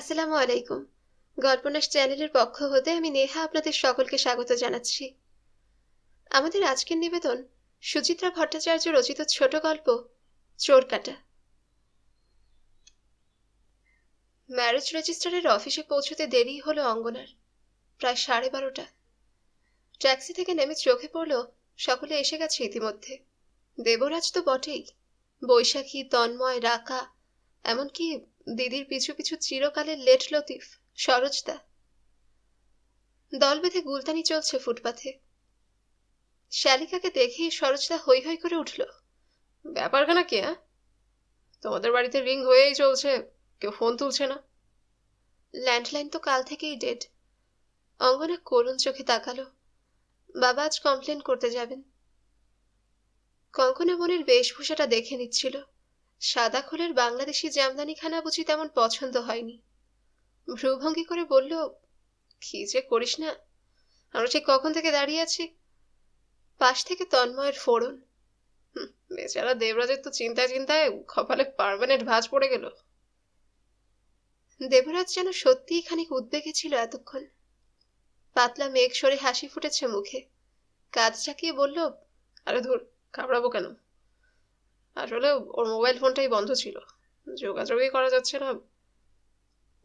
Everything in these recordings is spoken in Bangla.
আসসালামু আলাইকুম। গল্পনাশ চ্যানেলের পক্ষ হতে আমি নেহা আপনাদের সকলকে স্বাগত জানাচ্ছি। আমাদের আজকের নিবেদন সুচিত্রা ভট্টাচার্য রচিত ছোট গল্প চোরকাটা। ম্যারেজ রেজিস্ট্রারের অফিসে পৌঁছতে দেরি হলো অঙ্গনার, প্রায় 12:30। ট্যাক্সি থেকে নেমে চোখে পড়ল সকলে এসে গেছে ইতিমধ্যে। দেবরাজ তো বটেই, বৈশাখী, তন্ময়, রাকা, এমনকি দিদির পিছু পিছু চিরকালের লেট লতিফ সরোজদা। দল বেঁধে গুলতানি চলছে ফুটপাথে। শালিকাকে দেখেই সরোজদা হৈ হৈ করে উঠল। ব্যাপারখানা কি? তোমাদের বাড়িতে রিং হয়েই চলছে, কেউ ফোন তুলছে না। ল্যান্ডলাইন তো কাল থেকেই ডেড। অঙ্গনা করুণ চোখে তাকালো। বাবা আজ কমপ্লেন করতে যাবেন। কঙ্কনা বোনের বেশভূষাটা দেখে নিচ্ছিল। সাদা খোলের বাংলাদেশি জামদানিখানা বুঝি তেমন পছন্দ হয়নি। ভ্রুভঙ্গি করে বলল, কি যে করিস না, আমরা ঠিক কখন থেকে দাঁড়িয়ে আছি। পাশ থেকে তন্ময়ের ফোড়ন, বেচারা দেবরাজের তো চিন্তায় চিন্তায় কপালে পার্মানেন্ট ভাঁজ পড়ে গেল। দেবরাজ যেন সত্যিই খানিক উদ্বেগে ছিল এতক্ষণ। পাতলা মেঘ সরে হাসি ফুটেছে মুখে। কাঁধ চাকিয়ে বলল, আরে ধুর, ঘাবড়াবো কেন, আসলে ওর মোবাইল ফোনটাই বন্ধ ছিল, যোগাযোগই করা যাচ্ছে না।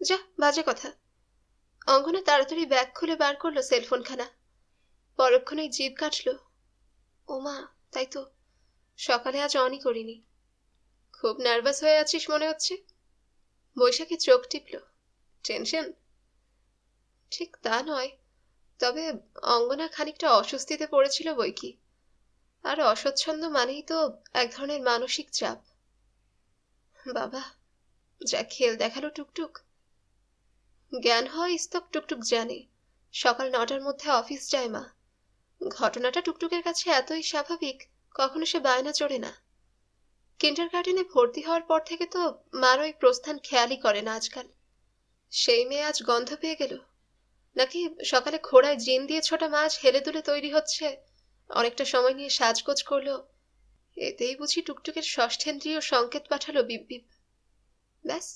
যা বাজে কথা। অঙ্গনা তাড়াতাড়ি ব্যাগ খুলে বার করলো সেলফোনখানা। পরক্ষণেই জিভ কাটল। ওমা, তাই তো, সকালে আজ অনই করিনি। খুব নার্ভাস হয়ে আছিস মনে হচ্ছে। বৈশাখী চোখ টিপল। টেনশন? ঠিক তা নয়, তবে অঙ্গনা খানিকটা অস্বস্তিতে পড়েছিল বই কি। আর অস্বচ্ছন্দ মানেই তো এক ধরনের মানসিক চাপ। বাবা, যা খেল দেখালো টুকটুক। জ্ঞান হয় স্তক টুকটুক জানে সকাল 9টার মধ্যে অফিস যায় মা। ঘটনাটা টুকটুকের কাছে এতই স্বাভাবিক, কখনো সে বায়না চড়ে না। কিন্ডারগার্টেনে ভর্তি হওয়ার পর থেকে তো মার ওই প্রস্থান খেয়ালই করে না আজকাল। সেই মেয়ে আজ গন্ধ পেয়ে গেল, নাকি সকালে ঘোড়ায় জিন দিয়ে ছোটা মাছ হেলে দুলে তৈরি হচ্ছে, অনেকটা সময় নিয়ে সাজগোজ করলো, এতেই বুঝি টুকটুকের ষষ্ঠেন্দ্রীয় সংকেত পাঠালো বিপ বিপ। ব্যাস,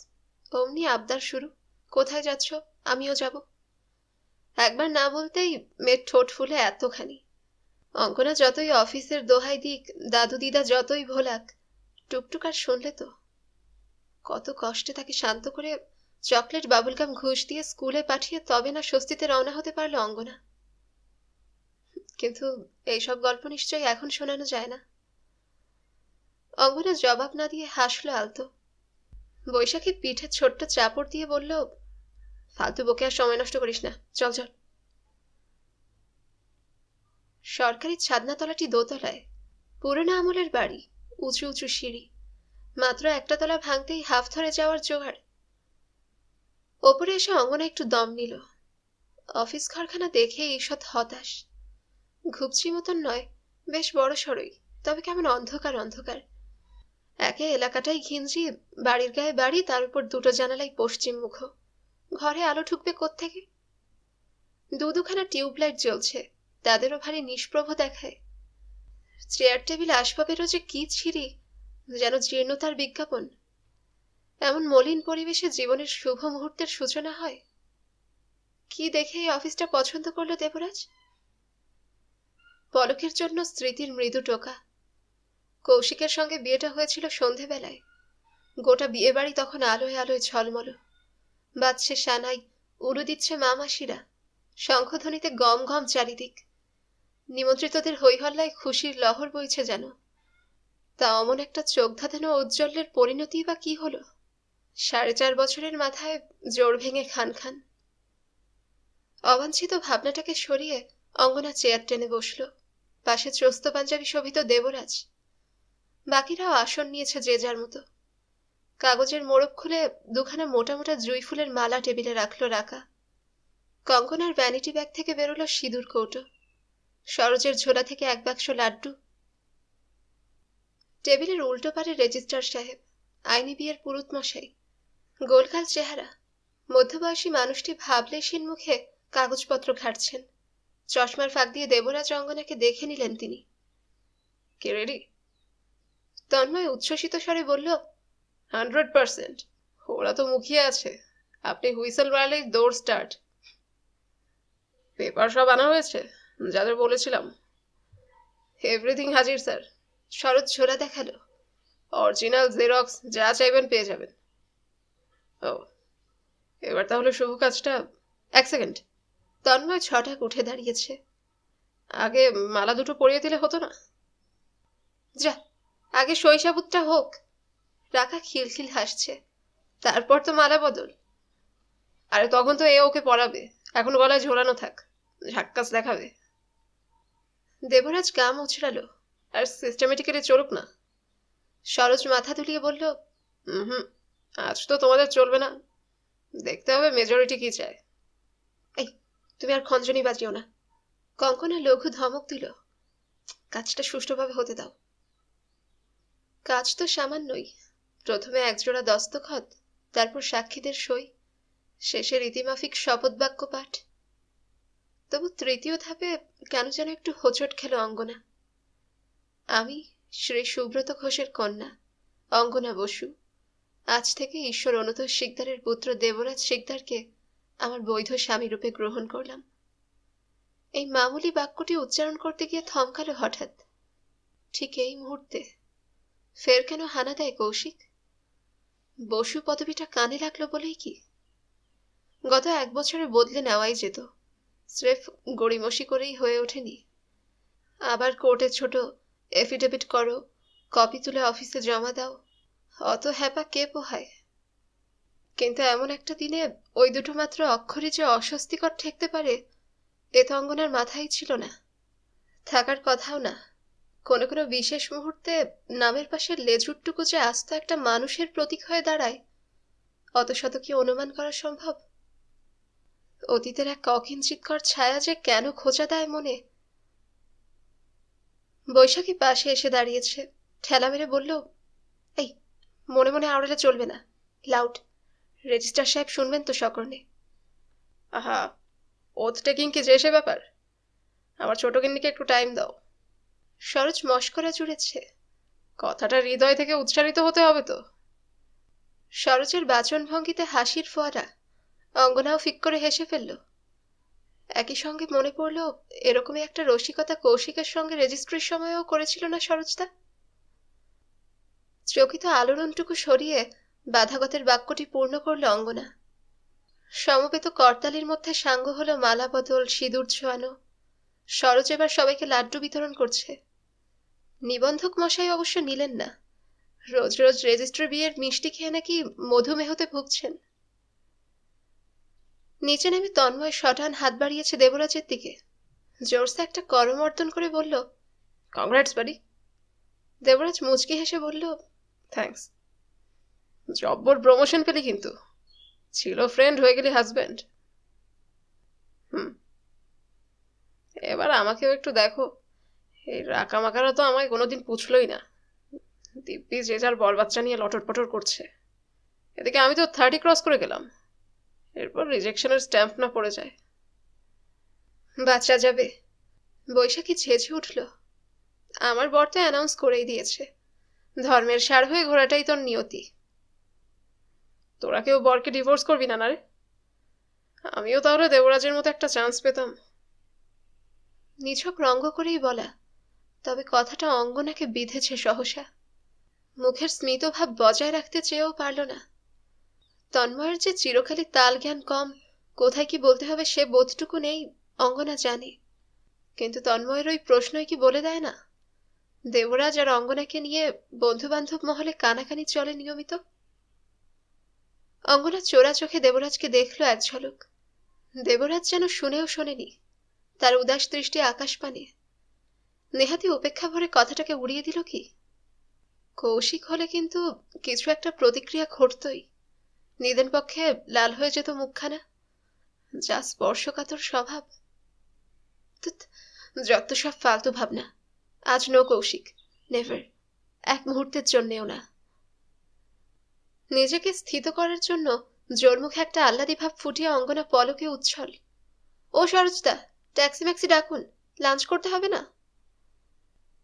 অমনি আবদার শুরু। কোথায় যাচ্ছ? আমিও যাব। একবার না বলতেই মেয়ের ঠোঁট ফুলে এতখানি। অঙ্কনা যতই অফিসের দোহাই দিক, দাদু দিদা যতই ভোলাক, টুকটুক আর শুনলে তো। কত কষ্টে তাকে শান্ত করে চকলেট বাবুলগাম ঘুষ দিয়ে স্কুলে পাঠিয়ে তবে না স্বস্তিতে রওনা হতে পারলো অঙ্গনা। কিন্তু এইসব গল্প নিশ্চয়ই এখন শোনানো যায় না। অঙ্গনা জবাব না দিয়ে হাসলো আলতো। বৈশাখী পিঠে ছোট্ট চাপড় দিয়ে বলল, ফালতু বকে আর সময় নষ্ট করিস না, চল চল। সরকারি ছাদনাতলাটি দোতলায়। পুরোনো আমলের বাড়ি, উঁচু উঁচু সিঁড়ি, মাত্র একটা তলা ভাঙতেই হাফ ধরে যাওয়ার জোগাড়। ওপরে এসে অঙ্গনা একটু দম নিল। অফিস ঘরখানা দেখে ঈষৎ হতাশ। ঘুপচি মতন নয়, বেশ বড় সড়ই, তবে কেমন অন্ধকার অন্ধকার। একে এলাকাটাই ঘিঞ্জি, বাড়ির গায়ে বাড়ি, তার উপর দুটো জানালাই পশ্চিম মুখ। ঘরে আলো ঢুকবে কোত্থেকে? দুখানা টিউবলাইট জ্বলছে, তাদেরও ভারী নিষ্প্রভ দেখায়। চেয়ার টেবিল আসবাবেরও যে কি ছিঁড়ি, যেন জীর্ণতার বিজ্ঞাপন। এমন মলিন পরিবেশে জীবনের শুভ মুহূর্তের সূচনা হয়? কি দেখে এই অফিসটা পছন্দ করলো দেবরাজ? পলকের জন্য স্মৃতির মৃদু টোকা। কৌশিকের সঙ্গে বিয়েটা হয়েছিল সন্ধেবেলায়। গোটা বিয়ে বাড়ি তখন আলোয় আলোয় ঝলমল। বাজছে সানাই, উলু দিচ্ছে মামাসিরা, শঙ্খধ্বনিতে গম গম চারিদিক। নিমন্ত্রিতদের হৈহল্লায় খুশির লহর বইছে যেন। তা অমন একটা চোখ ধাঁধানো ঔজ্জ্বল্যের পরিণতি বা কি হলো? 4.5 বছরের মাথায় জোর ভেঙে খান খান। অবাঞ্ছিত ভাবনাটাকে সরিয়ে অঙ্গনা চেয়ার টেনে বসল। পাশে ত্রস্ত পাঞ্জাবি শোভিত দেবরাজ। বাকিরাও আসন নিয়েছে যে যার মতো। কাগজের মোড়ক খুলে দুখানা মোটা মোটা জুঁই ফুলের মালা টেবিলে রাখল রাকা। কঙ্কনার ভ্যানিটি ব্যাগ থেকে বেরোলো সিঁদুর কৌটো। সরোজের ঝোলা থেকে এক বাক্স লাড্ডু। টেবিলের উল্টো পারে রেজিস্ট্রার সাহেব, আইনি বিয়ের পুরুত মশাই। গোলগাল চেহারা, মধ্যবয়সী মানুষটি ভাবলেশীন মুখে কাগজপত্র ঘাটছেন। চশমার ফাঁক দিয়ে দেবরাজ অঙ্গনাকে দেখে নিলেন তিনি। কে রেডি? তন্ময় উচ্ছ্বসিত স্বরে বলল, 100%। ওরা তো মুখিয়ে আছে, আপনি হুইসেল মারলেই দৌড় স্টার্ট। পেপার সব আনা হয়েছে যাদের বলেছিলাম? এভরিথিং হাজির স্যার। শরৎ ছোরা দেখালো। অরিজিনাল জেরক্স যা চাইবেন পেয়ে যাবেন। ও, এবার তাহলে শুভ কাজটা। এক সেকেন্ড। তন্ময় ছটাক উঠে দাঁড়িয়েছে। আগে মালা দুটো পরিয়ে দিলে হতো না? যা, আগে শৈশাবুতটা হোক। রাকা খিলখিল হাসছে। তারপর তো মালা বদল। আরে তখন তো এ ওকে পড়াবে, এখন গলায় ঝোলানো থাক, ঝাক্কাস দেখাবে। দেবরাজ গা মুচড়ালো। আর সিস্টেমেটিক্যালি চলুক না। সরোজ মাথা দুলিয়ে বলল, হুম, আজ তো তোমাদের চলবে না, দেখতে হবে মেজরিটি কি চায়। এই, তুমি আর খঞ্জনি বাজিও না। কঙ্কনা লঘু ধমক দিল। কাজটা সুষ্ঠুভাবে হতে দাও। কাজ তো সামান্যই। প্রথমে একজোড়া দস্তখত, তারপর সাক্ষীদের সই, শেষে রীতিমাফিক শপথ বাক্য পাঠ। তবু তৃতীয় ধাপে কেন যেন একটু হোঁচট খেল অঙ্গনা। আমি শ্রী সুব্রত ঘোষের কন্যা অঙ্গনা বসু আজ থেকে ঈশ্বর অনুতোষ শিকদারের পুত্র দেবরাজ শিকদারকে আমার বৈধ স্বামী রূপে গ্রহণ করলাম। এই মামুলি বাক্যটি উচ্চারণ করতে গিয়ে থমকালো হঠাৎ। ঠিক এই মুহূর্তে ফের কেন হানা দেয় কৌশিক? বসু পদবিটা কানে লাগলো বলেই কি? গত 1 বছরে বদলে নেওয়াই যেত, স্রেফ গড়িমসি করেই হয়ে ওঠেনি। আবার কোর্টে ছোট এফিডেভিট করো, কপি তুলে অফিসে জমা দাও, অত হ্যাপা কে পোহায়? কিন্তু এমন একটা দিনে ওই দুটো মাত্র অক্ষরে যে অস্বস্তিকর ঠেকতে পারে, এ তো অঙ্গনার মাথায় ছিল না, থাকার কথাও না। কোনো কোনো বিশেষ মুহূর্তে নামের পাশে লেজুরটুকু যে আস্ত একটা মানুষের প্রতীক হয়ে দাঁড়ায়, অত শত কি অনুমান করা সম্ভব? অতীতের এক অকিঞ্চিৎকর ছায়া যে কেন খোঁচা দেয় মনে। বৈশাখী পাশে এসে দাঁড়িয়েছে, ঠেলা মেরে বলল, এই, মনে মনে আওড়ালে চলবে না, লাউড। রেজিস্ট্রার সাহেব শুনবেন তো সকর্ণে। আহা, ওথ টেকিং কি যে সে ব্যাপার? আমার ছোট গিন্নিকে একটু টাইম দাও। সরোজ মস্করা জুড়েছে। কথাটা হৃদয় থেকে উচ্চারিত হতে হবে তো। সরোজের বাচনভঙ্গিতে হাসির ফোয়ারা। অঙ্গনাও ফিক করে হেসে ফেলল। একই সঙ্গে মনে পড়ল, এরকমই একটা রসিকতা কৌশিকের সঙ্গে রেজিস্ট্রির সময়ও করেছিল না সরোজদা? চকিত আলোড়নটুকু সরিয়ে বাধাগতের বাক্যটি পূর্ণ করল অঙ্গনা। সমবেত করতালির মধ্যে সাঙ্গ হলো মালা বদল, সিঁদুর ছোঁয়ানো। সরোজ এবার সবাইকে লাড্ডু বিতরণ করছে। নিবন্ধক মশাই অবশ্য নিলেন না। রোজ রোজ রেজিস্ট্রি বিয়ের মিষ্টি খেয়ে নাকি মধুমেহতে ভুগছেন। নিচে নেমে তন্ময় শটান হাত বাড়িয়েছে দেবরাজের দিকে। জোরসে একটা করমর্দন করে বলল, কংগ্রাটস বাড়ি। দেবরাজ মুচকি হেসে বলল, থ্যাঙ্কস। জব্বর প্রমোশন পেলি কিন্তু। ছিল ফ্রেন্ড, হয়ে গেলি হাজব্যান্ড। এবার আমাকেও একটু দেখো। এই রাকামাকারা তো আমায় কোনোদিন পুছলই না। দিব্যি যে যার বল বাচ্চা নিয়ে লটর পটর করছে। এদিকে আমি তো 30 ক্রস করে গেলাম। এরপর রিজেকশনের স্ট্যাম্প না পড়ে যায়। বাচ্চা যাবে। বৈশাখী ছেঁচে উঠল। আমার বর তো অ্যানাউন্স করেই দিয়েছে, ধর্মের সার হয়ে ঘোরাটাই তোর নিয়তি। তোরা কেউ বরকে ডিভোর্স করবি না, না রে? আমিও তাহলে দেবরাজের মতো একটা চান্স পেতাম। নিছক রঙ্গ করেই বলা, তবে কথাটা অঙ্গনাকে বিঁধেছে সহসা। মুখের স্মিতভাব বজায় রাখতে চেয়েও পারল না। তন্ময়ের যে চিরকালই তাল জ্ঞান কম, কোথায় কি বলতে হবে সে বোধটুকু নেই, অঙ্গনা জানে। কিন্তু তন্ময়ের ওই প্রশ্নই কি বলে দেয় না, দেবরাজ আর অঙ্গনাকে নিয়ে বন্ধু বান্ধব মহলে কানাকানি চলে নিয়মিত। অঙ্গনা চোরা চোখে দেবরাজকে দেখল এক ঝলক। দেবরাজ যেন শুনেও শোনেনি, তার উদাস দৃষ্টি আকাশ পানে। নেহাতি উপেক্ষা ভরে কথাটাকে উড়িয়ে দিল কি? কৌশিক হলে কিন্তু কিছু একটা প্রতিক্রিয়া ঘটতই। নিদেন পক্ষে লাল হয়ে যেত মুখখানা। যা স্পর্শকাতর স্বভাব। যত সব ফালতু ভাবনা। আজ নো কৌশিক, নেভার, এক মুহূর্তের জন্যেও না। নিজেকে স্থিত করার জন্য জোর মুখে একটা আহ্লাদি ভাব ফুটিয়ে অঙ্গনা পলকে উচ্ছল। ও সরোজদা, ট্যাক্সি ম্যাক্সি ডাকুন, লাঞ্চ করতে হবে না?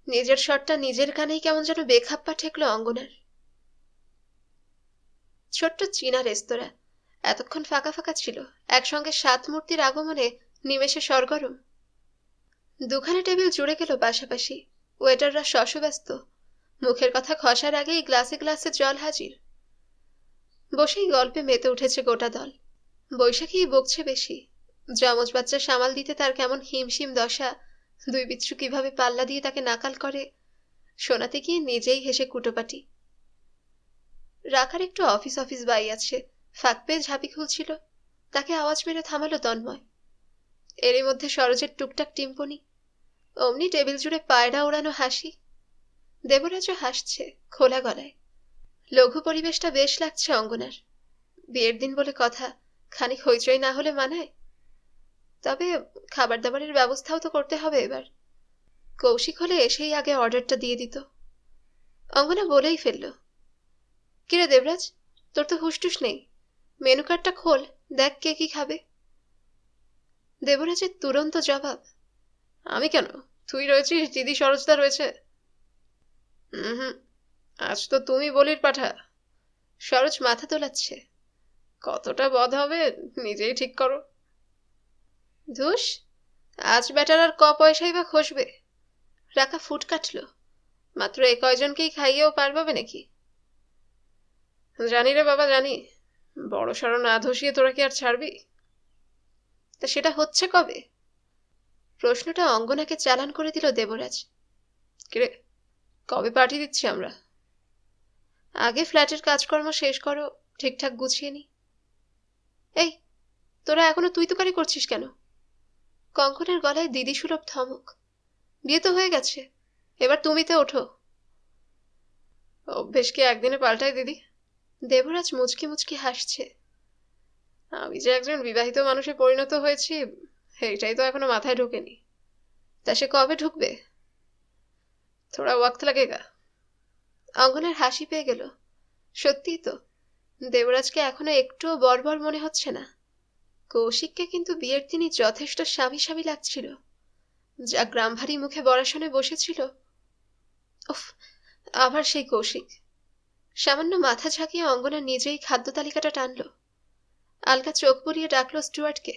নিজের শটটা নিজের কানেই কেমন যেন বেখাপ্পা ঠেকলো অঙ্গনার। ছোট্ট চীনা রেস্তোরাঁ, এতক্ষণ ফাঁকা ফাঁকা ছিল, একসঙ্গে 7 মূর্তির আগমনে নিমেষে সরগরম। দুখানা টেবিল জুড়ে গেল পাশাপাশি, ওয়েটাররা শশব্যস্ত, মুখের কথা খসার আগেই গ্লাসে গ্লাসে জল হাজির। বসেই গল্পে মেতে উঠেছে গোটা দল। বৈশাখী বকছে বেশি, যমজ বাচ্চা সামাল দিতে তার কেমন হিমশিম দশা, দুই বিচ্ছু কিভাবে পাল্লা দিয়ে তাকে নাকাল করে, শোনাতে গিয়ে নিজেই হেসে কুটোপাটি। রাখার একটু অফিস অফিস বাই আছে, ফাঁক পেয়ে ঝাঁপি খুলছিল, তাকে আওয়াজ মেরে থামালো তন্ময়। এরই মধ্যে সরোজের টুকটাক টিম্পনি, অমনি টেবিল জুড়ে পায়রা ওড়ানো হাসি। দেবরাজও হাসছে খোলা গলায়। লঘু পরিবেশটা বেশ লাগছে অঙ্গনার। বিয়ের দিন বলে কথা, খানিক হইচই না হলে মানায়। তবে খাবার দাবারের ব্যবস্থাও তো করতে হবে এবার। কৌশিক হলে এসেই আগে অর্ডারটা দিয়ে দিত। অঙ্গনা বলেই ফেলল, কিরে দেবরাজ, তোর তো হুশটুস নেই, মেনু কার্ডটা খোল, দেখ কে কি খাবে। দেবরাজের তুরন্ত জবাব, আমি কেন, তুই রয়েছিস, দিদি সরোজদা রয়েছে। হুম, আজ তো তুমি বলির পাঠা। সরোজ মাথা তোলাচ্ছে। কতটা বধ হবে নিজেই ঠিক করো। ধুস, আজ বেটার আর পয়সাই বা খসবে। রাকা ফুট কাটল, মাত্র এ কয়জনকেই খাইয়েও পার পাবে নাকি? জানি রে বাবা জানি, বড় সড়ো না ধসিয়ে তোরা কি আর ছাড়বি? তা সেটা হচ্ছে কবে? প্রশ্নটা অঙ্গনাকে চালান করে দিল দেবরাজ। কিরে, কবে পার্টি দিচ্ছি আমরা? আগে ফ্ল্যাটের কাজকর্ম শেষ করো, ঠিকঠাক গুছিয়ে নি। এই, তোরা এখনো তুই তুকারি করছিস কেন? কঙ্কনের গলায় দিদি সুলভ ধমক। বিয়ে তো হয়ে গেছে, এবার তুমিতে ওঠো। অভ্যেস কি একদিনে পাল্টায় দিদি? দেবরাজ মুচকি মুচকি হাসছে। আমি যে একজন বিবাহিত মানুষে পরিণত হয়েছি, এইটাই তো এখনো মাথায় ঢোকেনি। তা সে কবে ঢুকবে? থোড়া ওয়াক্ত লাগেগা। অঙ্গনের হাসি পেয়ে গেল। সত্যিই তো, দেবরাজকে এখনো একটুও বর্বর মনে হচ্ছে না। কৌশিককে কিন্তু বিয়ের দিনই যথেষ্ট স্বামী স্বামী লাগছিল, যা গ্রামভারী মুখে বরাসনে বসেছিল। উফ, আবার সেই কৌশিক। সামান্য মাথা ঝাঁকিয়ে অঙ্গনা নিজেই খাদ্য তালিকাটা টানল। আলগা চোখ বুলিয়ে ডাকলো স্টুয়ার্টকে।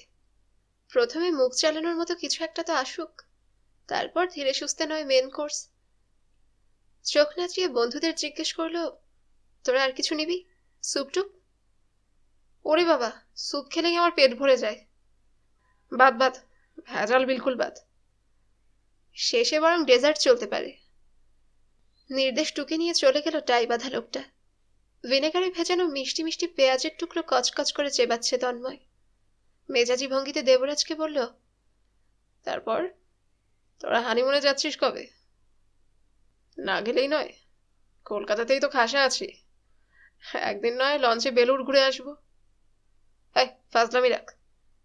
প্রথমে মুখ চালানোর মতো কিছু একটা তো আসুক, তারপর ধীরে সুস্থে নয় মেন কোর্স। চোখ নাচিয়ে বন্ধুদের জিজ্ঞেস করলো, তোরা আর কিছু নিবি? স্যুপ টুপ? ওরে বাবা, স্যুপ খেলেই আমার পেট ভরে যায়। বাদ বাদ, ভেজাল বিলকুল বাদ। শেষে বরং ডেজার্ট চলতে পারে। নির্দেশ টুকে নিয়ে চলে গেল টাই বাঁধা লোকটা। ভিনেগারে ভেজানো মিষ্টি মিষ্টি পেঁয়াজের টুকরো কচকচ করে চেবাচ্ছে তন্ময়। মেজাজি ভঙ্গিতে দেবরাজকে বলল, তারপর তোরা হানিমুনে যাচ্ছিস কবে? না গেলেই নয়, কলকাতাতেই তো খাসা আছি, একদিন নয় লঞ্চে বেলুড় ঘুরে আসবো। এই ফাজলামি রাখ,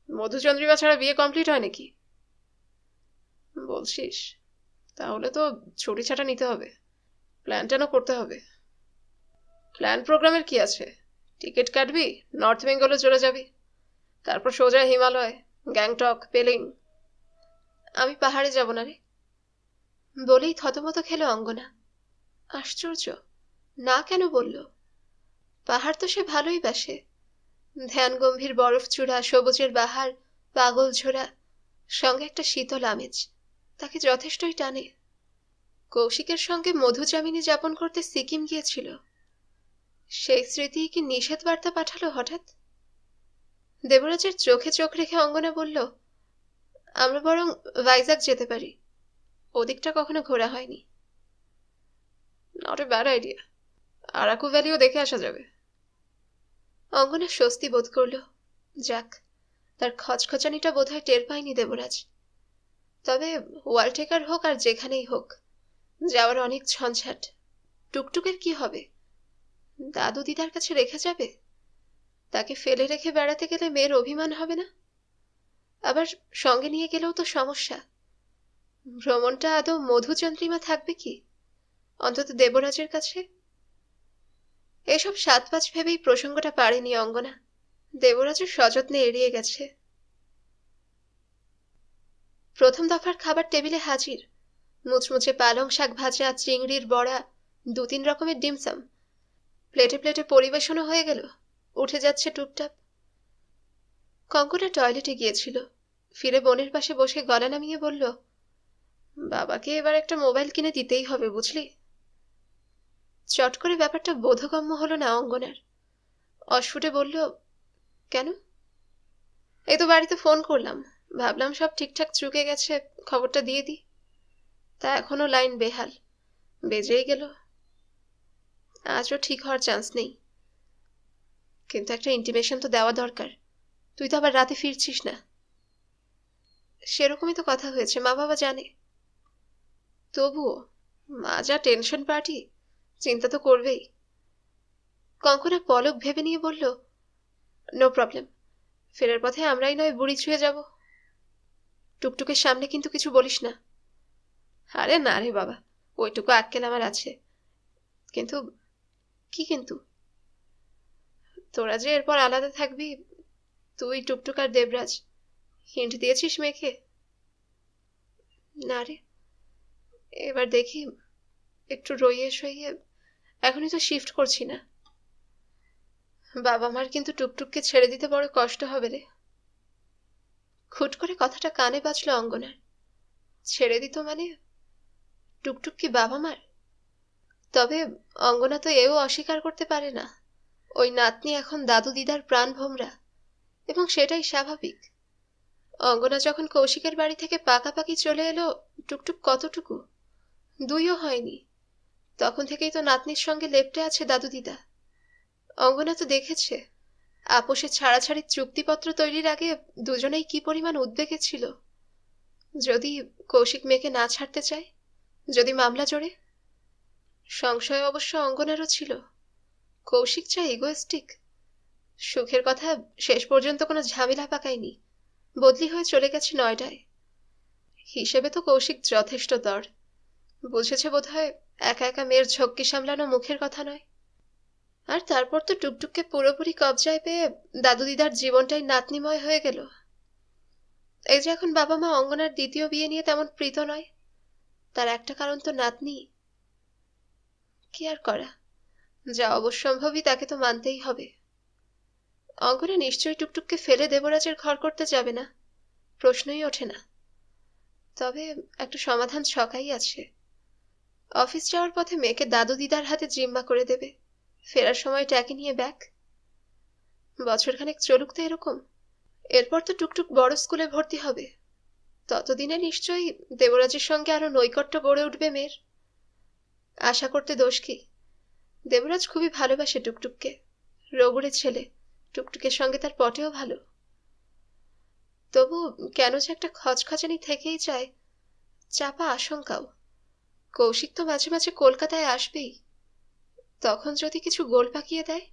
মধুচন্দ্রিমা ছাড়া বিয়ে কমপ্লিট হয় নাকি? বলছিস? তাহলে তো ছুটি ছাটা নিতে হবে, প্ল্যান ট্যানও করতে হবে। প্ল্যান প্রোগ্রামের কি আছে? টিকিট কাটবি, নর্থ বেঙ্গলে চলে যাবি, তারপর সোজা হিমালয়, গ্যাংটক, পেলিং। আমি পাহাড়ে যাব না রে, বলেই থতমত খেলো অঙ্গনা। আশ্চর্য, না কেন বলল? পাহাড় তো সে ভালোই বাসে। ধ্যান গম্ভীর বরফ চূড়া, সবুজের বাহার, পাগল ঝোড়া, সঙ্গে একটা শীতল আমেজ, তাকে যথেষ্টই টানে। কৌশিকের সঙ্গে মধুচামিনী যাপন করতে সিকিম গিয়েছিল, সেই স্মৃতি কি নিষেধ বার্তা পাঠালো হঠাৎ? দেবরাজের চোখে চোখ রেখে অঙ্গনা বলল, আমরা বরং ভাইজাগ যেতে পারি, ওদিকটা কখনো ঘোরা হয়নি। Not a bad idea, Araku ভ্যালিও দেখে আসা যাবে। অঙ্গনা স্বস্তি বোধ করল। যাক, তার খচখচানিটা বোধহয় টের পায়নি দেবরাজ। তবে ওয়ালটেকার হোক আর যেখানেই হোক, যাওয়ার অনেক ঝঞ্ঝাট। টুকটুকের কি হবে? দাদু দিদার কাছে রেখে যাবে? তাকে ফেলে রেখে বেড়াতে গেলে মেয়ের অভিমান হবে না? আবার সঙ্গে নিয়ে গেলেও তো সমস্যা। ভ্রমণটা আদৌ মধুচন্দ্রিমা থাকবে কি, অন্তত দেবরাজের কাছে? এসব সাত পাঁচ ভেবেই প্রসঙ্গটা পারেনি অঙ্গনা। দেবরাজও সযত্নে এড়িয়ে গেছে। প্রথম দফার খাবার টেবিলে হাজির। মুচমুচে পালং শাক ভাজা, চিংড়ির বড়া, 2-3 রকমের ডিমসাম। প্লেটে প্লেটে পরিবেশনও হয়ে গেল। উঠে যাচ্ছে টুপটাপ। কঙ্কনা টয়লেটে গিয়েছিল, ফিরে বোনের পাশে বসে গলা নামিয়ে বলল, বাবাকে এবার একটা মোবাইল কিনে দিতেই হবে, বুঝলি? চট করে ব্যাপারটা বোধগম্য হলো না অঙ্গনার। অস্ফুটে বলল, কেন? এই তো বাড়িতে ফোন করলাম, ভাবলাম সব ঠিকঠাক চুকে গেছে, খবরটা দিয়ে দিই। তা এখনো লাইন বেহাল, বেজেই গেল। আজও ঠিক হওয়ার চান্স নেই, কিন্তু একটা ইন্টিমেশন তো দেওয়া দরকার। তুই তো আবার রাতে ফিরছিস না। সেরকমই তো কথা হয়েছে, মা বাবা জানে। তবুও মা যা টেনশন পার্টি, চিন্তা তো করবেই। কঙ্কনা পলক ভেবে নিয়ে বলল, নো প্রবলেম, ফেরার পথে আমরাই নয় বুড়ি ছুঁয়ে যাব। টুকটুকের সামনে কিন্তু কিছু বলিস না। আরে না রে বাবা, ওইটুকু আক্কেল আমার আছে। কিন্তু? কি কিন্তু? তোরা যে এরপর আলাদা থাকবি, তুই, টুকটুক আর দেবরাজ, হিন্ট দিয়েছিস মেয়েকে? না রে, এবার দেখি একটু রইয়ে সইয়ে, এখনই তো শিফট করছি না। বাবা মার কিন্তু টুকটুককে ছেড়ে দিতে বড় কষ্ট হবে রে। খুট করে কথাটা কানে বাজলো অঙ্গনার। ছেড়ে দিত মানে? টুকটুক কি বাবা মার? তবে অঙ্গনা তো এও অস্বীকার করতে পারে না, ওই নাতনি এখন দাদু দিদার প্রাণ ভোমরা, এবং সেটাই স্বাভাবিক। অঙ্গনা যখন কৌশিকের বাড়ি থেকে পাকাপাকি চলে এলো, টুকটুক কতটুকু? 2ও হয়নি, তখন থেকেই তো নাতনির সঙ্গে লেপ্টে আছে দাদু দিদা। অঙ্গনা তো দেখেছে, আপোষে ছাড়াছাড়ির চুক্তিপত্র তৈরির আগে দুজনেই কি পরিমাণ উদ্বেগে ছিল। যদি কৌশিক মেয়েকে না ছাড়তে চায়, যদি মামলা জড়ে। সংশয় অবশ্য অঙ্গনারও ছিল, কৌশিক যা ইগোয়েস্টিক। সুখের কথা শেষ পর্যন্ত কোনো ঝামেলা পাকায়নি, বদলি হয়ে চলে গেছে নয়ডায়। হিসেবে তো কৌশিক যথেষ্ট দর, বুঝেছে বোধহয় একা একা মেয়ের ঝক্কি সামলানো মুখের কথা নয়। আর তারপর তো টুকটুককে পুরোপুরি কবজায় পেয়ে দাদু দিদার জীবনটাই নাতনিময় হয়ে গেল। এই যে এখন বাবা মা অঙ্গনার দ্বিতীয় বিয়ে নিয়ে তেমন প্রীত নয়, তার একটা কারণ তো নাতনি। কি আর করা, যা অবশ্যম্ভাবী তাকে তো মানতেই হবে। অঙ্গনা নিশ্চয়ই টুকটুককে ফেলে দেবরাজের ঘর করতে যাবে না, প্রশ্নই ওঠে না। তবে একটা সমাধান ছকাই আছে। অফিস যাওয়ার পথে মেয়েকে দাদু দিদার হাতে জিম্মা করে দেবে, ফেরার সময় ট্যাকে নিয়ে ব্যাক। বছরখানেক চলুক তো এরকম, এরপর তো টুকটুক বড় স্কুলে ভর্তি হবে, ততদিনে নিশ্চয়ই দেবরাজের সঙ্গে আরো নৈকট্য গড়ে উঠবে মেয়ের। আশা করতে দোষ কি? দেবরাজ খুবই ভালোবাসে টুকটুককে, রগুড়ে ছেলে, টুকটুকের সঙ্গে তার পটেও ভালো। তবু কেন যে একটা খচখচানি থেকেই যায়, চাপা আশঙ্কাও। কৌশিক তো মাঝে মাঝে কলকাতায় আসবেই, তখন যদি কিছু গোল পাকিয়ে দেয়।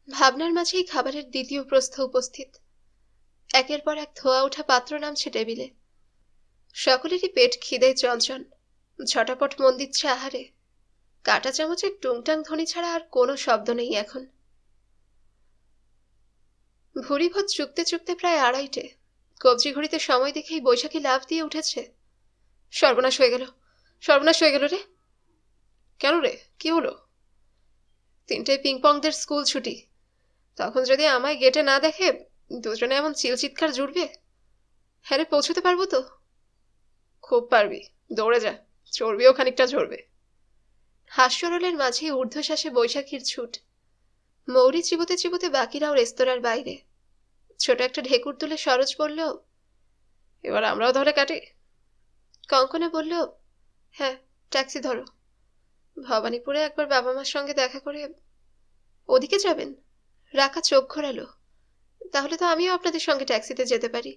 ভাবনার মাঝেই খাবারের দ্বিতীয় প্রস্থ উপস্থিত। একের পর এক ধোয়া ওঠা পাত্র নামছে টেবিলে। সকলেরই পেট খিদে চঞ্চল, ঝটাপট মন দিচ্ছে আহারে। কাঁটা চামচের টুংটাং ধ্বনি ছাড়া আর কোনো শব্দ নেই এখন। ভুরিভোজ চুকতে চুকতে প্রায় 2:30। কবজি ঘড়িতে সময় দেখেই বৈশাখী লাফ দিয়ে উঠেছে। সর্বনাশ হয়ে গেল, সর্বনাশ হয়ে গেল রে। কেন রে, কি হলো? 3টায় পিংপংদের স্কুল ছুটি, তখন যদি আমায় গেটে না দেখে দুজনে এমন চিৎকার জুড়বে। হ্যাঁ রে, পৌঁছতে পারবো তো? খুব পারবি, দৌড়ে যা, চর্বিও খানিকটা ঝরবে। হাস্যরোলের মাঝে ঊর্ধ্বশ্বাসে বৈশাখীর ছুট। মৌরি চিবোতে চিবোতে বাকিরাও রেস্তোরাঁর বাইরে। ছোট একটা ঢেকুর তুলে সরোজ বলল, এবার আমরাও ধরে কাটি। কঙ্কনা বলল, হ্যাঁ, ট্যাক্সি ধরো। ভবানীপুরে একবার বাবা মার সঙ্গে দেখা করে। ওদিকে যাবেন? রাকা চোখ ঘোরালো। তাহলে তো আমিও আপনাদের সঙ্গে ট্যাক্সিতে যেতে পারি।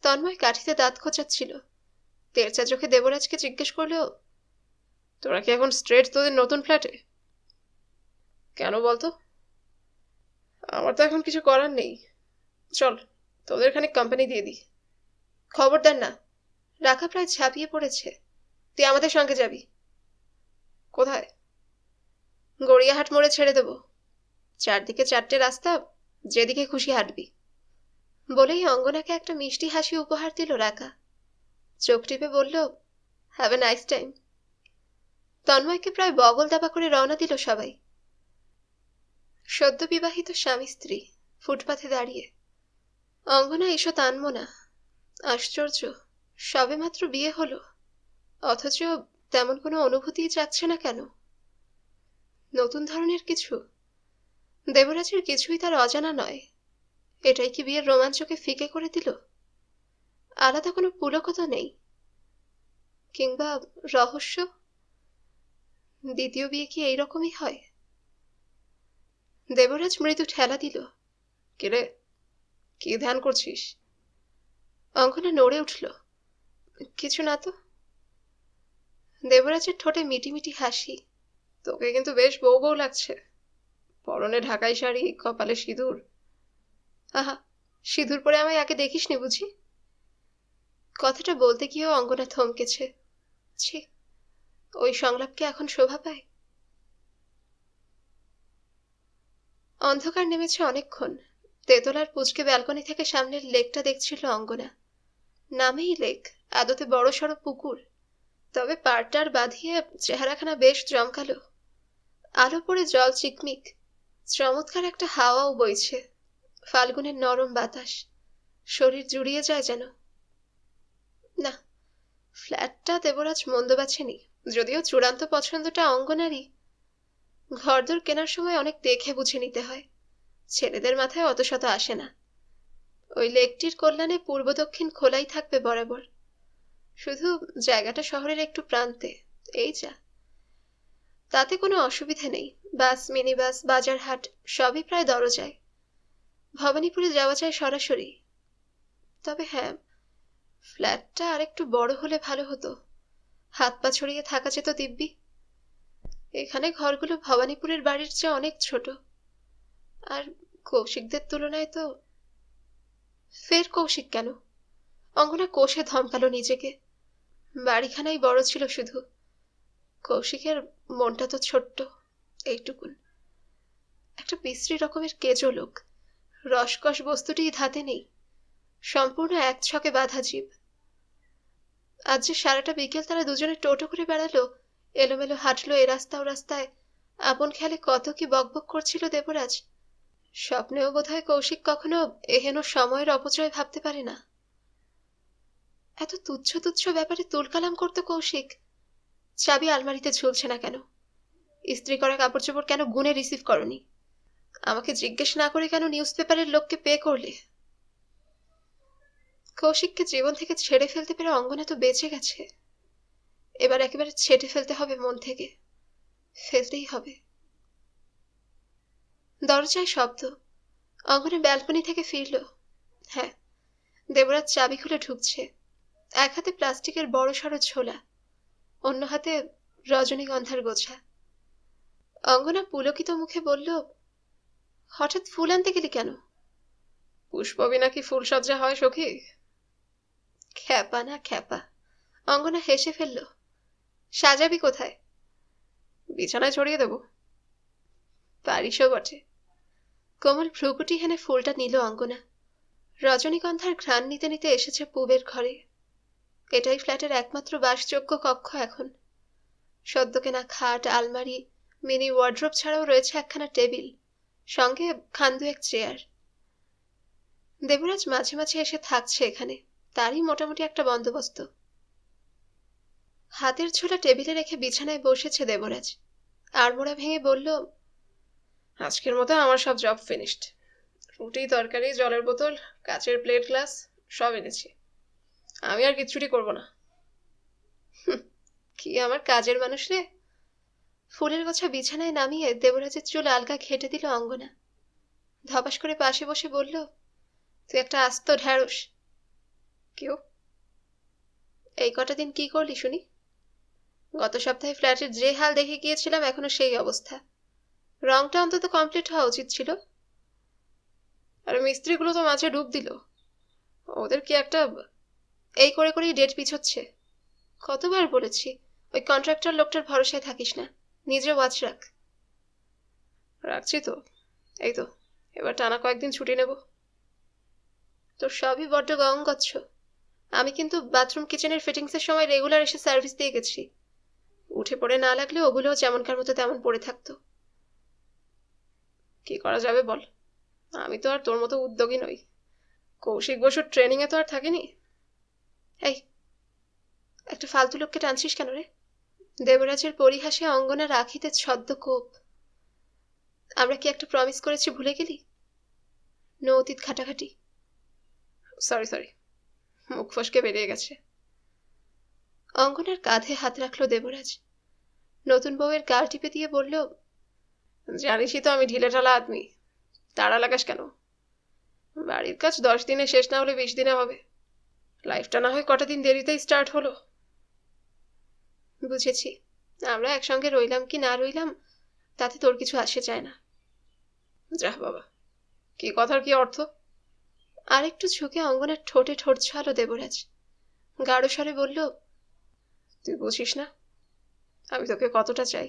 তন্ময় কাঠিতে দাঁত খোঁচাচ্ছিল, তেরচা চোখে দেবরাজকে জিজ্ঞেস করলো, তোরা কি এখন স্ট্রেট তোদের নতুন ফ্ল্যাটে? কেন বলতো? আমার তো এখন কিছু করার নেই, চল তোদের খানিক কোম্পানি দিয়ে দিই। খবরদার না, রাখা প্রায় ঝাঁপিয়ে পড়েছে। তুই আমাদের সঙ্গে যাবি। কোথায়? গড়িয়াহাট মোড়ে ছেড়ে দেব, চারদিকে 4টে রাস্তা, যেদিকে খুশি হাঁটবি। বলেই অঙ্গনাকে একটা মিষ্টি হাসি উপহার দিল রাকা। চোখ টিপে বলল, হ্যাভ এ নাইস টাইম। তন্ময়কে প্রায় বগল দাবা করে রওনা দিল সবাই। সদ্য বিবাহিত স্বামী স্ত্রী ফুটপাথে দাঁড়িয়ে। অঙ্গনা ঈষৎ আনমনা। আশ্চর্য, সবেমাত্র বিয়ে হলো, অথচ তেমন কোনো অনুভূতিই জাগছে না কেন? নতুন ধরনের কিছু? দেবরাজের কিছুই তার অজানা নয়। এটাই কি বিয়ের রোমাঞ্চকে ফিকে করে দিল? আলাদা কোনো পুলকতা নেই, কিংবা রহস্য? দ্বিতীয় বিয়ে কি এইরকমই হয়? দেবরাজ মৃদু ঠেলা দিল। কিরে, কি ধ্যান করছিস? অঙ্গনা নড়ে উঠল। কিছু না তো। দেবরাজের ঠোঁটে মিটিমিটি হাসি। তোকে কিন্তু বেশ বউ বউ লাগছে। পরনে ঢাকাই শাড়ি, কপালে সিঁদুর। আহা, সিঁদুর পরে আমায় আগে দেখিসনি বুঝি? কথাটা বলতে গিয়েও অঙ্গনা থমকেছে। ছি, ওই সংলাপকে এখন শোভা পায়? অন্ধকার নেমেছে অনেকক্ষণ। তেতলার পুচকে ব্যালকনি থেকে সামনের লেকটা দেখছিল অঙ্গনা। নামেই লেক, আদতে বড়সড় পুকুর, তবে পাড়টার বাঁধিয়ে চেহারাখানা বেশ জমকালো। আলো পড়ে জল চিকমিক। চমৎকার একটা হাওয়াও বইছে, ফাল্গুনের নরম বাতাস। শরীর জুড়িয়ে যায় যেন। না, ফ্ল্যাটটা দেবরাজ মন্দ বাছেনি, যদিও চূড়ান্ত পছন্দটা অঙ্গনারই। ঘরদোর কেনার সময় অনেক দেখে বুঝে নিতে হয়। ছেলেদের মাথায় অত শত আসে না। ওই লেকটির কল্যাণে পূর্ব দক্ষিণ খোলাই থাকবে বরাবর। শুধু জায়গাটা শহরের একটু প্রান্তে, এই যা। তাতে কোনো অসুবিধা নেই। বাস, মিনি বাস, বাজার হাট সবই প্রায় দরজায়। ভবানীপুরে যাওয়া যায় সরাসরি। তবে হ্যাঁ, ফ্ল্যাটটা আরেকটু বড় হলে ভালো হতো। হাত পা ছড়িয়ে থাকা যেত দিব্যি। এখানে ঘরগুলো ভবানীপুরের বাড়ির চেয়ে অনেক ছোট। আর কৌশিকদের তুলনায় তো। ফের কৌশিক কেন? অঙ্গনা কোষে ধমকালো নিজেকে। বাড়িখানাই বড় ছিল শুধু। কৌশিকের মনটা তো ছোট্ট, এইটুকুন। একটা বিশ্রী রকমের কেজো লোক। রসকস বস্তুটি ধাতে নেই, সম্পূর্ণ এক ছকে বাঁধা জীব। আজ যে সারাটা বিকেল তারা দুজনে টোটো করে বেড়ালো, এলোমেলো হাঁটলো এ রাস্তা ও রাস্তায়, আপন খেয়ালে কত কি বকবক করছিল দেবরাজ। স্বপ্নেও বোধহয় কৌশিক কখনো এহেন সময়ের অপচয় ভাবতে পারে না। এত তুচ্ছ তুচ্ছ ব্যাপারে তুলকালাম করতো কৌশিক। চাবি আলমারিতে ঝুলছে না কেন? ইস্ত্রি করা কাপড় চোপড় কেন গুনে রিসিভ করনি? আমাকে জিজ্ঞেস না করে কেন নিউজ পেপারের লোককে পে করলে? কৌশিককে জীবন থেকে ছেড়ে ফেলতে পেরে অঙ্গনা তো বেঁচে গেছে। এবার একেবারে ছেটে ফেলতে হবে মন থেকে। ফেলতেই হবে। দরজায় শব্দ। অঙ্গনা ব্যালকনি থেকে ফিরল। হ্যাঁ, দেবরাজ চাবি খুলে ঢুকছে। এক হাতে প্লাস্টিকের বড়সড় ঝোলা, অন্য হাতে রজনীগন্ধার গোছা। অঙ্গনা পুলকিত মুখে বলল, হঠাৎ ফুল আনতে গেলি কেন? পুষ্পবি নাকি ফুলসজ্জা হয় সখী? খ্যাপা না খ্যাপা। অঙ্গনা হেসে ফেলল। সাজাবি কোথায়? বিছানায় ছড়িয়ে দেব। পারিসও বটে। কোমল ভ্রুকুটি হেনে ফুলটা নিল অঙ্গনা। রজনীগন্ধার ঘ্রাণ নিতে নিতে এসেছে পুবের ঘরে। এটাই ফ্ল্যাটের একমাত্র বাসযোগ্য কক্ষ এখন। সদ্য কেনা খাট, আলমারি, মিনি ওয়ার্ড্রোব ছাড়াও রয়েছে একখানা টেবিল, সঙ্গে খান দুয়েক চেয়ার। দেবরাজ মাঝে মাঝে এসে থাকছে এখানে, তারই মোটামুটি একটা বন্দোবস্ত। হাতের ছোলা টেবিলে রেখে বিছানায় বসেছে দেবরাজ। আড়মোড়া ভেঙে বলল, আজকের মতো আমার সব জব ফিনিশড। রুটি, তরকারি, জলের বোতল, কাচের প্লেট, গ্লাস সব এনেছি। আমি আর কিচ্ছুটি করবো না। কি আমার কাজের মানুষ রে! ফুলের গোছা বিছানায় নামিয়ে দেবরাজের চুল আলগা ঘেটে দিল অঙ্গনা। ধপাস করে পাশে বসে বলল, তুই একটা আস্ত ঢ্যাঁড়স। কেউ? এই কটা দিন কি করলি শুনি? গত সপ্তাহে ফ্ল্যাটের যে হাল দেখে গিয়েছিলাম এখনো সেই অবস্থা। রংটা অন্তত কমপ্লিট হওয়া উচিত ছিল। আর মিস্ত্রিগুলো তো মাঝে ডুব দিল। ওদের কি একটা। এই করে করেই ডেট পিছোচ্ছে। কতবার বলেছি ওই কন্ট্রাক্টর লোকটার ভরসায় থাকিস না, নিজে ওয়াচ রাখ। রাখছি তো। এই তো এবার টানা কয়েকদিন ছুটি নেব। তোর সবই বড্ড গচ্ছ। আমি কিন্তু বাথরুম কিচেনের ফিটিংসের সময় রেগুলার এসে সার্ভিস দিয়ে গেছি। উঠে পড়ে না লাগলে ওগুলোও যেমনকার মতো তেমন পড়ে থাকতো। কি করা যাবে বল? আমি তো আর তোর মতো উদ্যোগী নই। কৌশিক বসুর ট্রেনিংয়ে তো আর থাকিনি। এই, একটা ফালতু লোককে টানছিস কেন রে? দেবরাজের পরিহাসে অঙ্গনার আখিতে ছদ্ম কোপ। আমরা কি একটা প্রমিস করেছি, ভুলে গেলি? নো অতীত খাটাখাটি। সরি সরি, মুখ ফসকে বেরিয়ে গেছে। অঙ্গনার কাঁধে হাত রাখলো দেবরাজ। নতুন বউয়ের গাল টিপে দিয়ে বলল, জানিসই তো আমি ঢিলেঢালা আদমি, তাড়া লাগাস কেন? বাড়ির কাজ 10 দিনে শেষ না হলে 20 দিনে হবে। লাইফটা না হয় কটা দিন দেরিতেই স্টার্ট হলো। বুঝেছি, আমরা একসঙ্গে রইলাম কি না রইলাম তাতে তোর কিছু আসে যায় না। যাহ বাবা, কি কথার কি অর্থ? আরেকটু ঝুঁকে অঙ্গনার ঠোঁটে ঠোঁট ছোঁয়ালো দেবরাজ। গাঢ় স্বরে বলল, তুই বুঝিস না আমি তোকে কতটা চাই।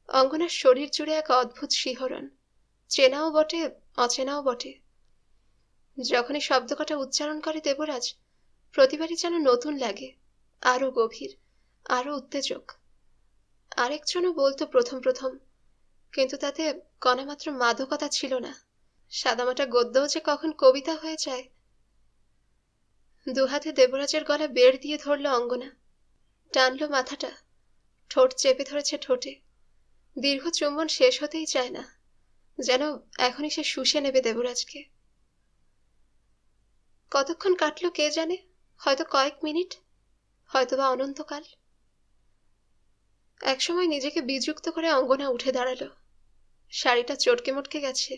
অঙ্গনার শরীর জুড়ে এক অদ্ভুত শিহরণ, চেনাও বটে অচেনাও বটে। যখনই শব্দ কটা উচ্চারণ করে দেবরাজ, প্রতিবারই যেন নতুন লাগে, আরো গভীর, আরো উত্তেজক। আরেকজনও বলতো প্রথম প্রথম, কিন্তু তাতে কণামাত্র মাদকতা ছিল না। সাদামাটা গদ্যও যে কখন কবিতা হয়ে যায়। দুহাতে দেবরাজের গলা বেড় দিয়ে ধরল অঙ্গনা, টানলো মাথাটা, ঠোঁট চেপে ধরেছে ঠোঁটে। দীর্ঘ চুম্বন শেষ হতেই চায় না, যেন এখনই সে শুষে নেবে দেবরাজকে। কতক্ষণ কাটলো কে জানে, হয়তো কয়েক মিনিট, হয়তোবা অনন্তকাল। একসময় নিজেকে বিযুক্ত করে অঙ্গনা উঠে দাঁড়ালো। শাড়িটা চটকে মটকে গেছে,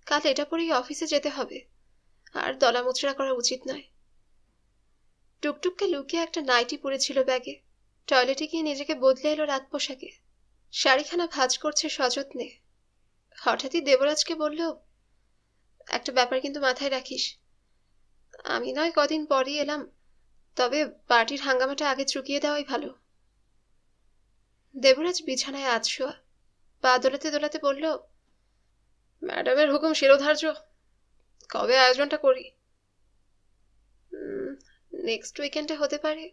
কাল এটা পরেই অফিসে যেতে হবে, আর দলামুচড়া করা উচিত নয়। টুকটুককে লুকিয়ে একটা নাইটি পরেছিল ব্যাগে। টয়লেটে গিয়ে নিজেকে বদলে এলো রাত পোশাকে। শাড়িখানা ভাঁজ করছে সযত্নে। হঠাৎই দেবরাজকে বলল, একটা ব্যাপার কিন্তু মাথায় রাখিস, আমি নয় কদিন পরই এলাম, তবে পার্টির হাঙ্গামাটা আগে চুকিয়ে দেওয়াই ভালো। দেবরাজ বিছানায় আধশোয়া, পা দোলাতে দোলাতে বলল, ম্যাডামের হুকুম শিরোধার্য, কবে আয়োজনটা করি? নেক্সট উইকেন্ডে হতে পারে।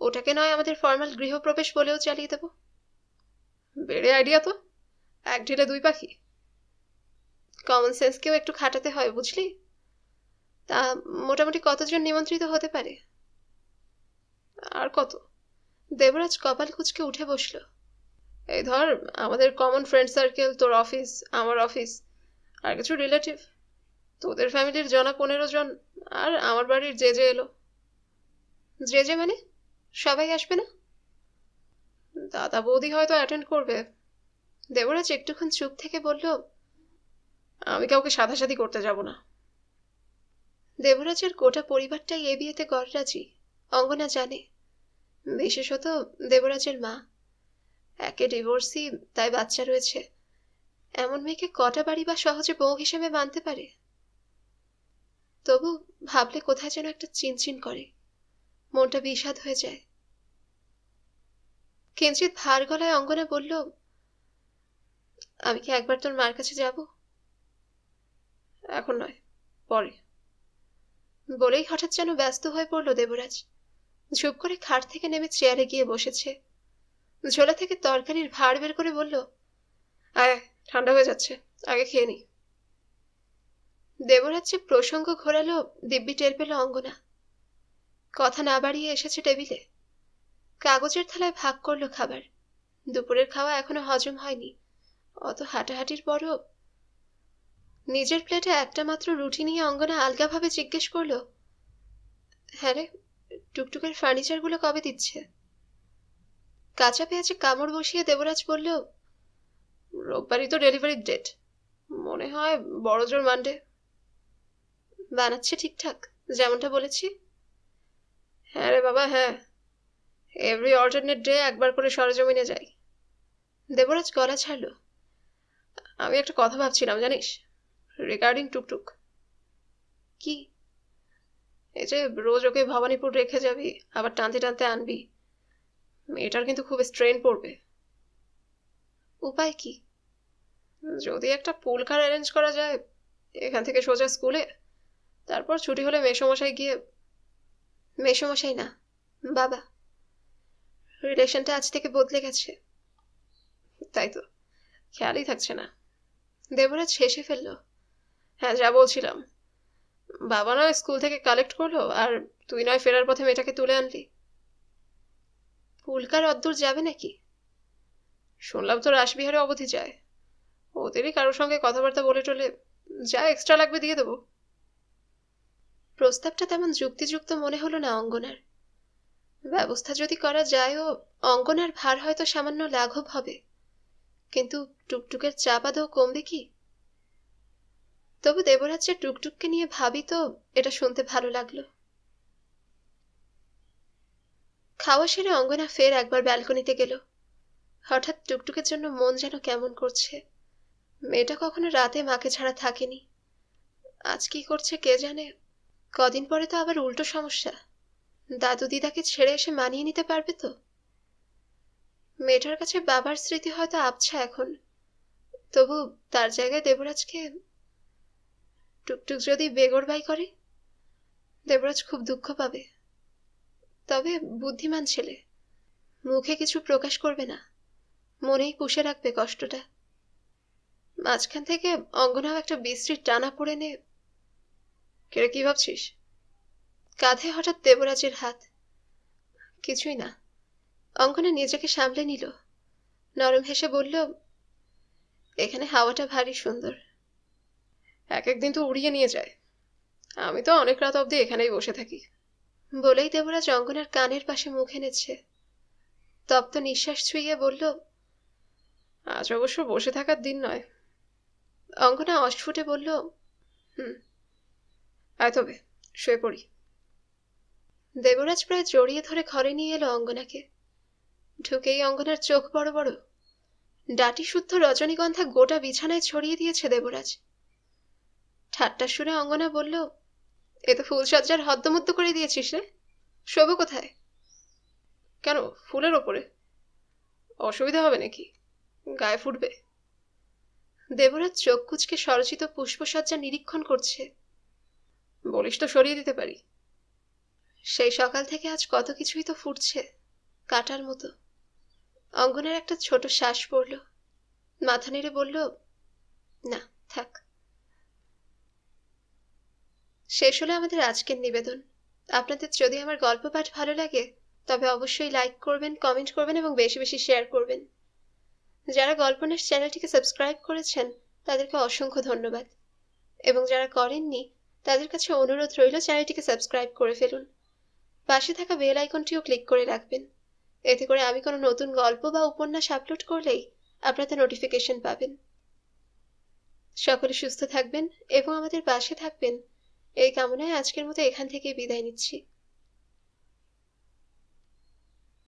ওটাকে নয় আমাদের ফর্মাল গৃহপ্রবেশ বলেও চালিয়ে দেব। বেড়ে আইডিয়া তো, এক ঢিলে দুই পাখি। কমন সেন্সকেও একটু খাটাতে হয় বুঝলি। তা মোটামুটি কতজন নিমন্ত্রিত হতে পারে? আর কত? দেবরাজ কপাল কুঁচকে উঠে বসল। এই ধর, আমাদের কমন ফ্রেন্ড সার্কেল, তোর অফিস, আমার অফিস, আর কিছু রিলেটিভ। তোদের ফ্যামিলির জনা 15 জন, আর আমার বাড়ির যে যে এলো। যে যে মানে? সবাই আসবে না? দাদা বৌদি হয়তো অ্যাটেন্ড করবে। দেবরাজ একটুক্ষণ চুপ থেকে বলল, আমি কাউকে সাধাসাধি করতে যাব না। দেবরাজের গোটা পরিবারটাই এ বিয়েতে গড়রাজি, অঙ্গনা জানে। বিশেষত দেবরাজের মা, একে ডিভোর্সি, তাই বাচ্চা রয়েছে। এমন মেয়েকে কটা বাড়ি বা সহজে বউ হিসেবে মানতে পারে? তবু ভাবলে কোথায় যেন একটা চিনচিন করে, মনটা বিষাদ হয়ে যায়। কিঞ্চিত ভার গলায় অঙ্গনা বলল, আমি কি একবার তোর মার কাছে যাব? এখন নয়, পরে। বলেই হঠাৎ যেন ব্যস্ত হয়ে পড়ল দেবরাজ। ঝুপ করে খাট থেকে নেমে চেয়ারে গিয়ে বসেছে। ঝোলা থেকে তরকারির ভাঁড় বের করে বলল, আয়, ঠান্ডা হয়ে যাচ্ছে, আগে খেয়ে নি। দেবরাজ যে প্রসঙ্গ ঘোরালো দিব্যি টের পেল অঙ্গনা। কথা না বাড়িয়ে এসেছে টেবিলে। কাগজের থালায় ভাগ করলো খাবার। দুপুরের খাওয়া এখনো হজম হয়নি, অত হাঁটাহাঁটির পরও। নিজের প্লেটে একটা মাত্র রুটি নিয়ে অঙ্গনা আলগাভাবে জিজ্ঞেস করলো, হ্যাঁ রে, টুকটুকের ফার্নিচারগুলো কবে দিচ্ছে? কাঁচা পেঁয়াজে কামড় বসিয়ে দেবরাজ বলল, রোববারই তো ডেলিভারির ডেট, মনে হয় বড় জোর মানডে। বানাচ্ছে ঠিকঠাক যেমনটা বলেছি? হ্যাঁ রে বাবা, হ্যাঁ। এভরি অল্টারনেট ডে একবার করে সরেজমিনে যাই। দেবরাজ গলা ছাড়ল। আমি একটা কথা ভাবছিলাম জানিস, রিগার্ডিং টুকটুক। কি? এই যে রোজ ওকে ভবানীপুর রেখে যাবি, আবার টানতে টানতে আনবি, মেয়েটার কিন্তু খুব স্ট্রেন পড়বে। উপায় কি? যদি একটা পুল কার অ্যারেঞ্জ করা যায়, এখান থেকে সোজা স্কুলে, তারপর ছুটি হলে মেসোমশাই গিয়ে। মেসোমশাই না, বাবা। রিলেশনটা আজ থেকে বদলে গেছে। তাই তো, খেয়ালই থাকছে না। দেবরাজ হেসে ফেলল। হ্যাঁ, যা বলছিলাম, বাবা নয় স্কুল থেকে কালেক্ট করলো, আর তুই নয় ফেরার পথে মেয়েটাকে তুলে আনলি। পুলকার অদ্দূর যাবে নাকি? শুনলাম তো রাসবিহারে অবধি যায়। ওদেরই কারোর সঙ্গে কথাবার্তা বলে টলে যা এক্সট্রা লাগবে দিয়ে দেবো। প্রস্তাবটা তেমন যুক্তিযুক্ত মনে হলো না অঙ্গনার। ব্যবস্থা যদি করা যায়ও, অঙ্গনার ভার হয়তো সামান্য লাঘব হবে, কিন্তু টুকটুকের চাপ আদৌ কমবে কি? তবু দেবরাজ্যের টুকটুককে নিয়ে ভাবি তো, এটা শুনতে ভালো লাগলো। খাওয়া সেরে অঙ্গনা ফের একবার ব্যালকনিতে গেল। হঠাৎ টুকটুকের জন্য মন যেন কেমন করছে। মেয়েটা কখনো রাতে মাকে ছাড়া থাকেনি, আজ কি করছে কে জানে। কদিন পরে তো আবার উল্টো সমস্যা, দাদু দিদাকে ছেড়ে এসে মানিয়ে নিতে পারবে তো? মেয়েটার কাছে বাবার স্মৃতি হয়তো আবছা এখন, তবু তার জায়গায় দেবরাজকে। টুকটুক যদি বেগরবাই করে, দেবরাজ খুব দুঃখ পাবে। তবে বুদ্ধিমান ছেলে, মুখে কিছু প্রকাশ করবে না, মনেই পুষে রাখবে কষ্টটা। মাঝখান থেকে অঙ্গনাও একটা বিশ্রী টানা পড়ে নে। কেরে, কি ভাবছিস? কাঁধে হঠাৎ দেবরাজের হাত। কিছুই না। অঙ্গনা নিজেকে সামলে নিল, নরম হেসে বলল, এখানে হাওয়াটা ভারী সুন্দর। এক একদিন তো উড়িয়ে নিয়ে যায়, আমি তো অনেক রাত অবধি এখানেই বসে থাকি। বলেই দেবরাজ অঙ্গনার কানের পাশে মুখ এনেছে। তপ্ত নিঃশ্বাস ছুঁয়ে বলল, আজ অবশ্য বসে থাকার দিন নয়। অঙ্গনা অস্ফুটে বলল, হুম, আয় তবে শুয়ে পড়ি। দেবরাজ প্রায় জড়িয়ে ধরে ঘরে নিয়ে এলো অঙ্গনাকে। ঢুকেই অঙ্গনার চোখ বড় বড়। ডাটি শুদ্ধ রজনীগন্ধা গোটা বিছানায় ছড়িয়ে দিয়েছে দেবরাজ। ঠাট্টার সুরে অঙ্গনা বলল, এ তো ফুলসজ্জার হদ্দমদ্দ করে দিয়েছিস রে, শোবো কোথায়? কেন, ফুলের ওপরে? অসুবিধা হবে নাকি? গায়ে ফুটবে? দেবরাজ চোখ কুঁচকে স্বরচিত পুষ্পসজ্জা নিরীক্ষণ করছে। বলিস তো সরিয়ে দিতে পারি। সেই সকাল থেকে আজ কত কিছুই তো ফুটছে, কাটার মতো। অঙ্গনার একটা ছোট শ্বাস পড়ল, মাথা নেড়ে বলল, না থাক। শেষ হলো আমাদের আজকের নিবেদন। আপনাদের যদি আমার গল্প পাঠ ভালো লাগে, তবে অবশ্যই লাইক করবেন, কমেন্ট করবেন এবং বেশি বেশি শেয়ার করবেন। যারা গল্পনার চ্যানেলটিকে সাবস্ক্রাইব করেছেন তাদেরকে অসংখ্য ধন্যবাদ, এবং যারা করেননি তাদের কাছে অনুরোধ রইল চ্যানেলটিকে সাবস্ক্রাইব করে ফেলুন। পাশে থাকা বেল আইকনটিও ক্লিক করে রাখবেন, এতে করে আমি কোনো নতুন গল্প বা উপন্যাস আপলোড করলেই আপনারা নোটিফিকেশন পাবেন। সকলে সুস্থ থাকবেন এবং আমাদের পাশে থাকবেন এই কামনায় আজকের মতো এখান থেকেই বিদায় নিচ্ছি।